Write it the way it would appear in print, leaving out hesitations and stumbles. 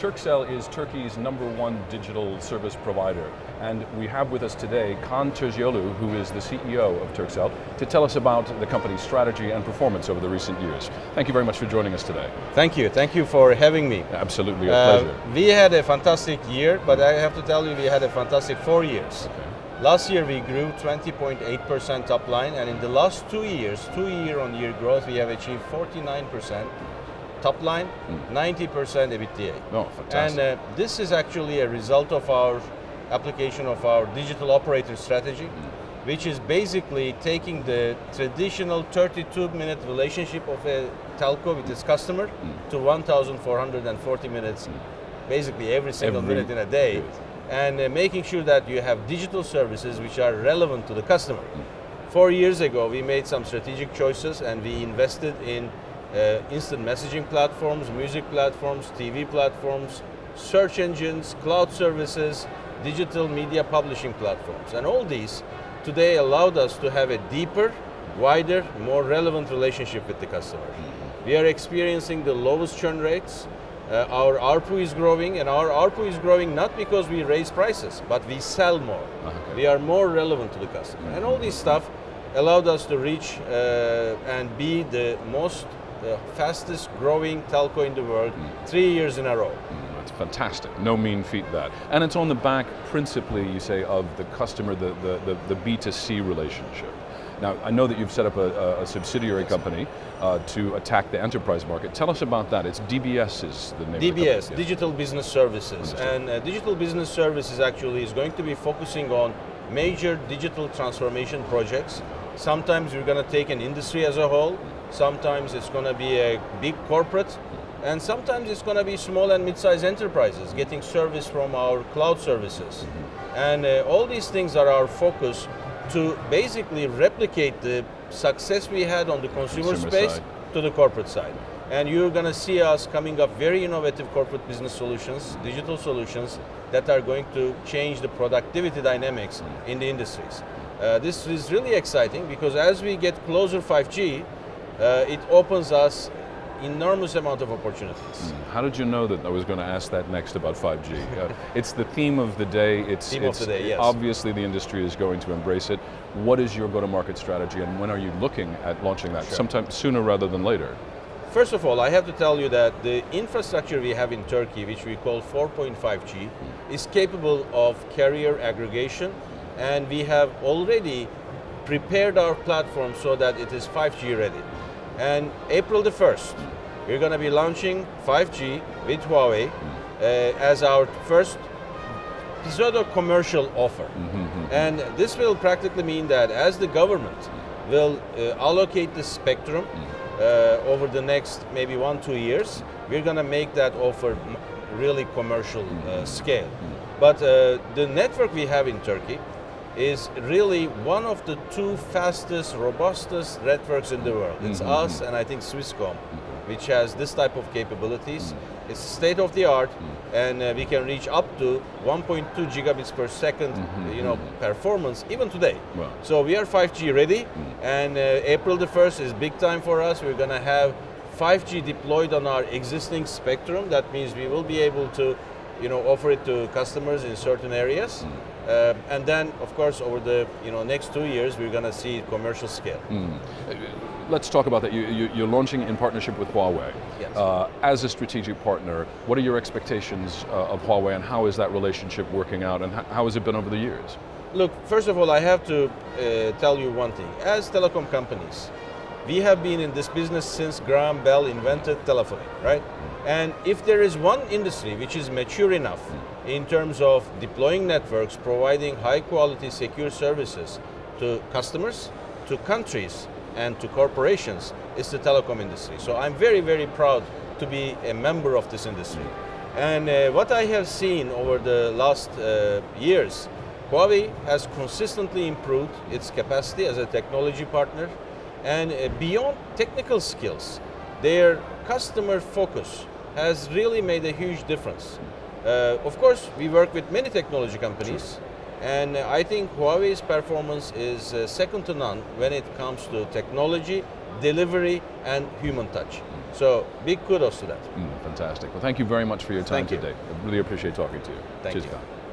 Turkcell is Turkey's #1 digital service provider, and we have with us today Kaan Tözyoğlu, who is the CEO of Turkcell, to tell us about the company's strategy and performance over the recent years. Thank you very much for joining us today. Thank you for having me. Absolutely, a pleasure. We had a fantastic year, but I have to tell you we had a fantastic 4 years. Okay. Last year we grew 20.8% top line, and in the last 2 years, 2 year-on-year growth, we have achieved 49% top line, 90% EBITDA. Oh, fantastic. And this is actually a result of our application of our digital operator strategy, which is basically taking the traditional 32-minute relationship of a telco with its customer to 1,440 minutes, basically every single minute in a day, and making sure that you have digital services which are relevant to the customer. 4 years ago, we made some strategic choices and we invested in instant messaging platforms, music platforms, TV platforms, search engines, cloud services, digital media publishing platforms. And all these today allowed us to have a deeper, wider, more relevant relationship with the customer. We are experiencing the lowest churn rates. Our ARPU is growing, and our ARPU is growing not because we raise prices, but we sell more. Okay. We are more relevant to the customer. And all this stuff allowed us to reach and be the most fastest growing telco in the world 3 years in a row. That's fantastic. No mean feat, that. And it's on the back, principally, you say, of the customer, the B2C relationship. Now, I know that you've set up a subsidiary company to attack the enterprise market. Tell us about that. It's DBS is the name of the company. DBS, Digital Business Services. And Digital Business Services actually is going to be focusing on major digital transformation projects. Sometimes we're going to take an industry as a whole. Sometimes it's going to be a big corporate. And sometimes it's going to be small and mid-sized enterprises getting service from our cloud services. And all these things are our focus to basically replicate the success we had on the consumer space side to the corporate side. And you're going to see us coming up very innovative corporate business solutions, digital solutions that are going to change the productivity dynamics in the industries. This is really exciting because as we get closer 5G, it opens us enormous amount of opportunities. How did you know that I was going to ask that next about 5G? It's the theme of the day. Yes. Obviously the industry is going to embrace it. What is your go-to-market strategy, and when are you looking at launching that? Sure. Sometime sooner rather than later. First of all, I have to tell you that the infrastructure we have in Turkey, which we call 4.5G, is capable of carrier aggregation, and we have already prepared our platform so that it is 5G ready. And April the 1st, we're going to be launching 5G with Huawei as our first pseudo commercial offer. And this will practically mean that as the government will allocate the spectrum over the next maybe 1-2 years, we're going to make that offer really commercial scale. But the network we have in Turkey is really one of the 2 fastest, robustest networks in the world. It's us and I think Swisscom, which has this type of capabilities. It's state of the art, and we can reach up to 1.2 gigabits per second, performance even today. Wow. So we are 5G ready, and April the 1st is big time for us. We're going to have 5G deployed on our existing spectrum. That means we will be able to, offer it to customers in certain areas. And then, of course, over the next 2 years, we're going to see commercial scale. Let's talk about that. You're launching in partnership with Huawei. Yes. As a strategic partner, what are your expectations of Huawei, and how is that relationship working out, and how has it been over the years? Look, first of all, I have to tell you one thing. As telecom companies, we have been in this business since Graham Bell invented telephony, right? And if there is one industry which is mature enough in terms of deploying networks, providing high quality, secure services to customers, to countries, and to corporations, it's the telecom industry. So I'm very, very proud to be a member of this industry. And what I have seen over the last years, Huawei has consistently improved its capacity as a technology partner, and beyond technical skills, their customer focus has really made a huge difference. Of course, we work with many technology companies, and I think Huawei's performance is second to none when it comes to technology, delivery, and human touch. So big kudos to that. Fantastic. Well, thank you very much for your time Thank you. today. I really appreciate talking to you. Thank Cheers, you. Kaan.